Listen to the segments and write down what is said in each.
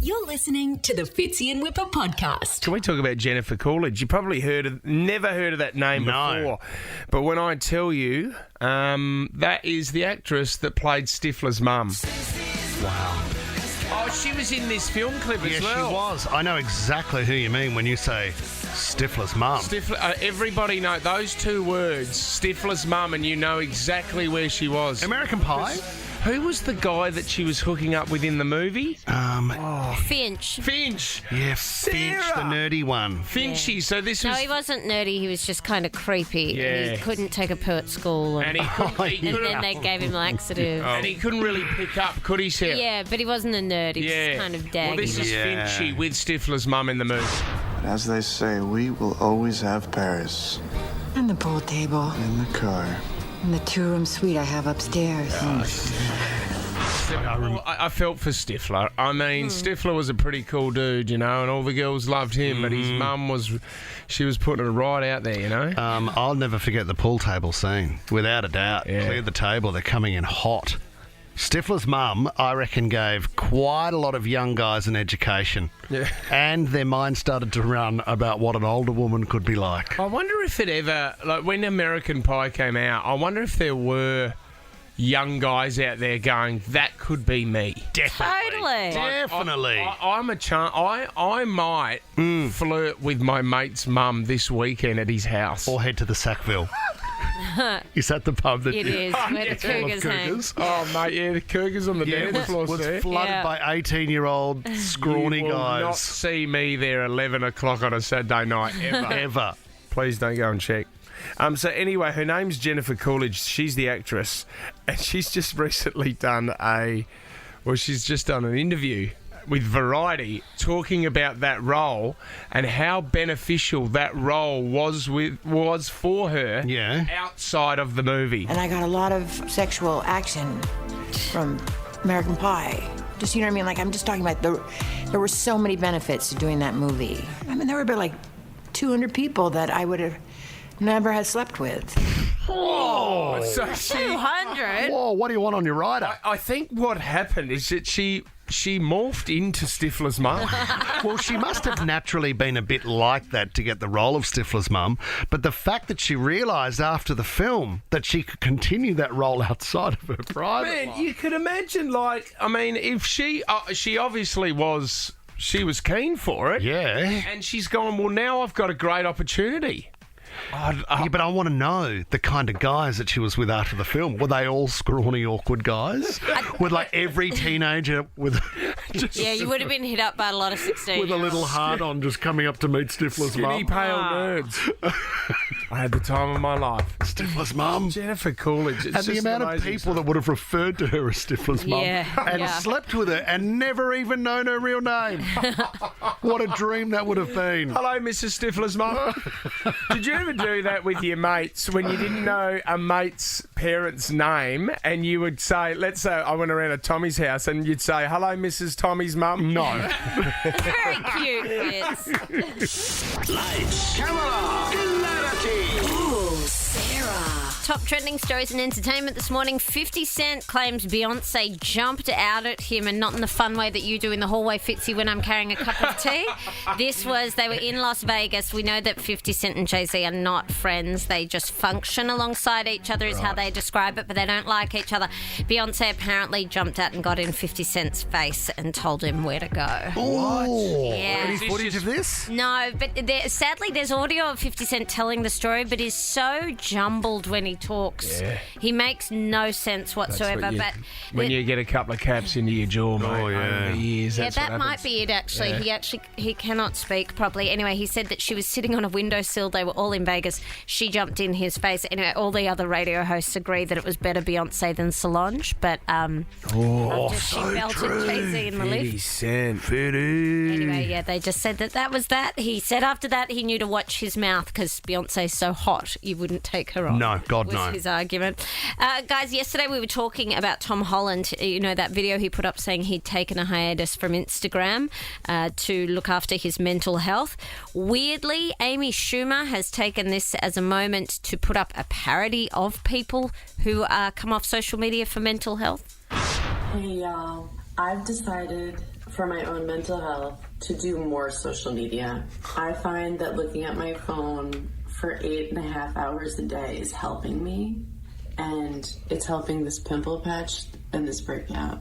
You're listening to the Fitzy and Whipper podcast. Can we talk about Jennifer Coolidge? You probably never heard of that name before. But when I tell you, that is the actress that played Stiffler's mum. Wow. Oh, she was in this film clip as well. Yeah, she was. I know exactly who you mean when you say Stiffler's mum. Stifler, everybody know those two words, Stiffler's mum, and you know exactly where she was. American Pie? Who was the guy that she was hooking up with in the movie? Finch. Finch. Yeah, Sarah. Finch, the nerdy one. Finchy. Yeah. So this No, was... he wasn't nerdy. He was just kind of creepy. Yeah. And he couldn't take a poo at school. And he couldn't, then they gave him laxative. and he couldn't really pick up, could he, Sarah? Yeah, but he wasn't a nerd. He was kind of daggy. Well, this is Yeah. Finchy with Stifler's mum in the movie. As they say, we will always have Paris And the pool table. in the car. And the two-room suite I have upstairs. I felt for Stiffler. I mean, Stiffler was a pretty cool dude, you know, and all the girls loved him, but his mum she was putting it right out there, you know? I'll never forget the pool table scene, without a doubt. Yeah. Cleared the table, they're coming in hot. Stifler's mum, I reckon, gave quite a lot of young guys an education. Yeah. And their minds started to run about what an older woman could be like. I wonder if it ever, like when American Pie came out, I wonder if there were young guys out there going, that could be me. Totally. Definitely. I'm a I might flirt with my mate's mum this weekend at his house. Or head to the Sackville. Is that the pub that It is, where the Cougars hang. Oh, mate, yeah, the Cougars on the dance floor was there. flooded Yeah. by 18-year-old scrawny You will not guys. see me there 11 o'clock on a Saturday night, ever. Ever. Please don't go and check. So anyway, her name's Jennifer Coolidge. She's the actress, and she's just recently done she's just done an interview with Variety talking about that role and how beneficial that role was for her outside of the movie. And I got a lot of sexual action from American Pie. Just, you know what I mean? Like, I'm just talking about there were so many benefits to doing that movie. I mean, there were about like 200 people that I would have never had slept with. Oh, so 200? Whoa, what do you want on your rider? I think what happened is that she morphed into Stifler's mum. Well, she must have naturally been a bit like that to get the role of Stifler's mum, but the fact that she realised after the film that she could continue that role outside of her private Man, life. you could imagine, if she obviously was, she was keen for it. Yeah. And she's gone, well, now I've got a great opportunity. Yeah, but I want to know the kind of guys that she was with after the film. Were they all scrawny, awkward guys? With like every teenager with Yeah, you would have been hit up by a lot of 16. with a little heart on just coming up to meet Stifler's Skinny, mum? pale nerds. I had the time of my life. Stifler's mum. Jennifer Coolidge. And the amount of people that would have referred to her as Stifler's mum and slept with her and never even known her real name. What a dream that would have been. Hello, Mrs. Stifler's mum. Did you ever do that with your mates when you didn't know a mate's parent's name and you would say, let's say I went around to Tommy's house and you'd say, hello, Mrs. Tommy's mum? No. Very cute, Fitz. Lights, camera, clarity. Ooh, Sarah. Top trending stories in entertainment this morning. 50 Cent claims Beyonce jumped out at him, and not in the fun way that you do in the hallway, Fitzy, when I'm carrying a cup of tea. They were in Las Vegas. We know that 50 Cent and Jay-Z are not friends. They just function alongside each other is how they describe it, but they don't like each other. Beyonce apparently jumped out and got in 50 Cent's face and told him where to go. What? Yeah. Any footage of this? No, but sadly there's audio of 50 Cent telling the story, but he's so jumbled when he talks. Yeah. He makes no sense whatsoever. When you get a couple of caps into your jaw, mate, over the years, that's that what might happens. be it, actually. Yeah. He cannot speak properly. Anyway, he said that she was sitting on a windowsill. They were all in Vegas. She jumped in his face. Anyway, all the other radio hosts agree that it was better Beyonce than Solange, but she belted Jay-Z in the 50 lift. Cent, 50. Anyway, yeah, they just said that was that. He said after that he knew to watch his mouth because Beyonce's so hot you wouldn't take her on. No, God, was no. his argument. Guys, yesterday we were talking about Tom Holland. You know, that video he put up saying he'd taken a hiatus from Instagram to look after his mental health. Weirdly, Amy Schumer has taken this as a moment to put up a parody of people who come off social media for mental health. Hey y'all, I've decided for my own mental health to do more social media. I find that looking at my phone for 8.5 hours a day is helping me, and it's helping this pimple patch and this breakout.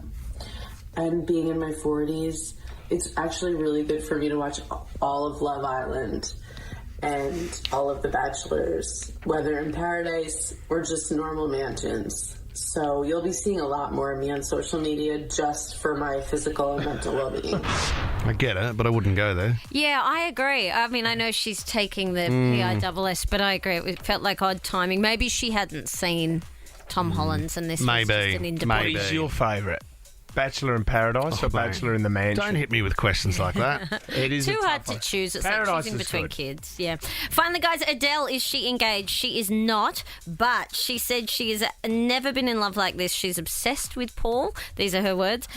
And being in my 40s, it's actually really good for me to watch all of Love Island and all of The Bachelors, whether in Paradise or just normal mansions. So you'll be seeing a lot more of me on social media just for my physical and mental well-being. I get it, but I wouldn't go there. Yeah, I agree. I mean, I know she's taking the PISS, but I agree. It felt like odd timing. Maybe she hadn't seen Tom Holland's and this was just an independent. What is your favourite? Bachelor in Paradise or Bachelor in the Mansion? Don't hit me with questions like that. It is too hard to choose. It's like choosing between kids. Yeah. Finally, guys, Adele, is she engaged? She is not, but she said she has never been in love like this. She's obsessed with Paul. These are her words.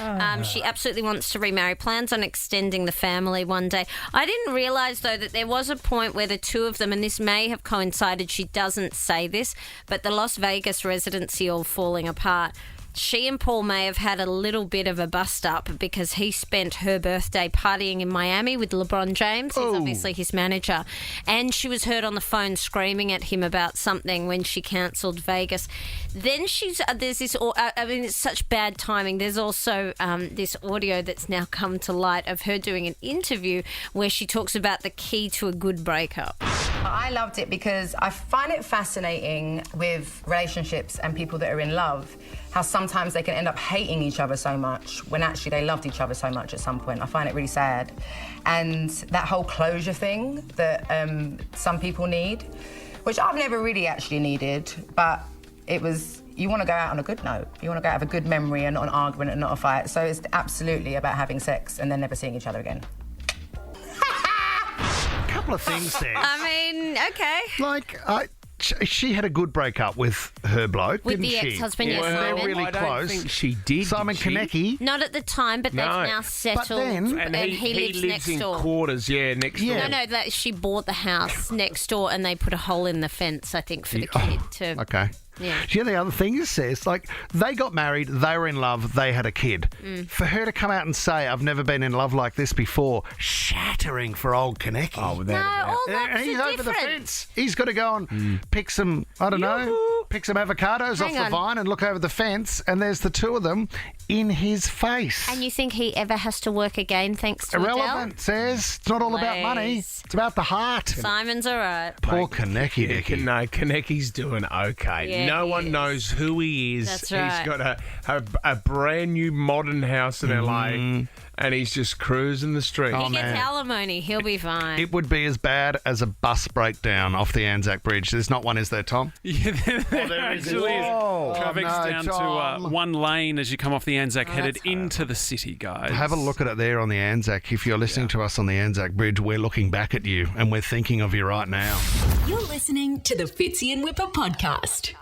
She absolutely wants to remarry. Plans on extending the family one day. I didn't realise, though, that there was a point where the two of them, and this may have coincided, she doesn't say this, but the Las Vegas residency all falling apart. She and Paul may have had a little bit of a bust-up because he spent her birthday partying in Miami with LeBron James. He's obviously his manager. And she was heard on the phone screaming at him about something when she cancelled Vegas. Then there's this, I mean, it's such bad timing. There's also this audio that's now come to light of her doing an interview where she talks about the key to a good breakup. I loved it because I find it fascinating with relationships and people that are in love, how sometimes they can end up hating each other so much when actually they loved each other so much at some point. I find it really sad. And that whole closure thing that some people need, which I've never really actually needed, but it was, you want to go out on a good note. You want to go have a good memory and not an argument and not a fight. So it's absolutely about having sex and then never seeing each other again. Couple of things there. I mean, okay. Like, she had a good breakup with her bloke, With didn't the she? ex-husband, yes, They're Simon. really I don't close. think she did. Simon did she? Konecki. Not at the time, but they've now settled, then- and he lives next in door. quarters, next door. No, that she bought the house next door, and they put a hole in the fence, I think, for the kid to. Okay. Yeah. Do you know the other thing is, says, like, they got married, they were in love, they had a kid. For her to come out and say, I've never been in love like this before, shattering for old Konecki. Oh, without a doubt. all loves And he's are over the different. fence. He's got to go and pick some, I don't know, pick some avocados Hang off on. the vine and look over the fence, and there's the two of them in his face. And you think he ever has to work again thanks to Irrelevant, says. It's not all about money. Please. It's about the heart. Simon's all right. Poor Konecki, Dicky. No, Konecki's doing okay. Yeah, no he one is. knows who he is. That's right. He's got a brand new modern house in LA, and he's just cruising the street. He gets alimony. He'll be fine. It would be as bad as a bus breakdown off the Anzac Bridge. There's not one, is there, Tom? Yeah, there actually is. Traffic's down to one lane as you come off the Anzac, headed into the city, guys. Have a look at it there on the Anzac. If you're listening to us on the Anzac Bridge, we're looking back at you and we're thinking of you right now. You're listening to the Fitzy and Whipper podcast.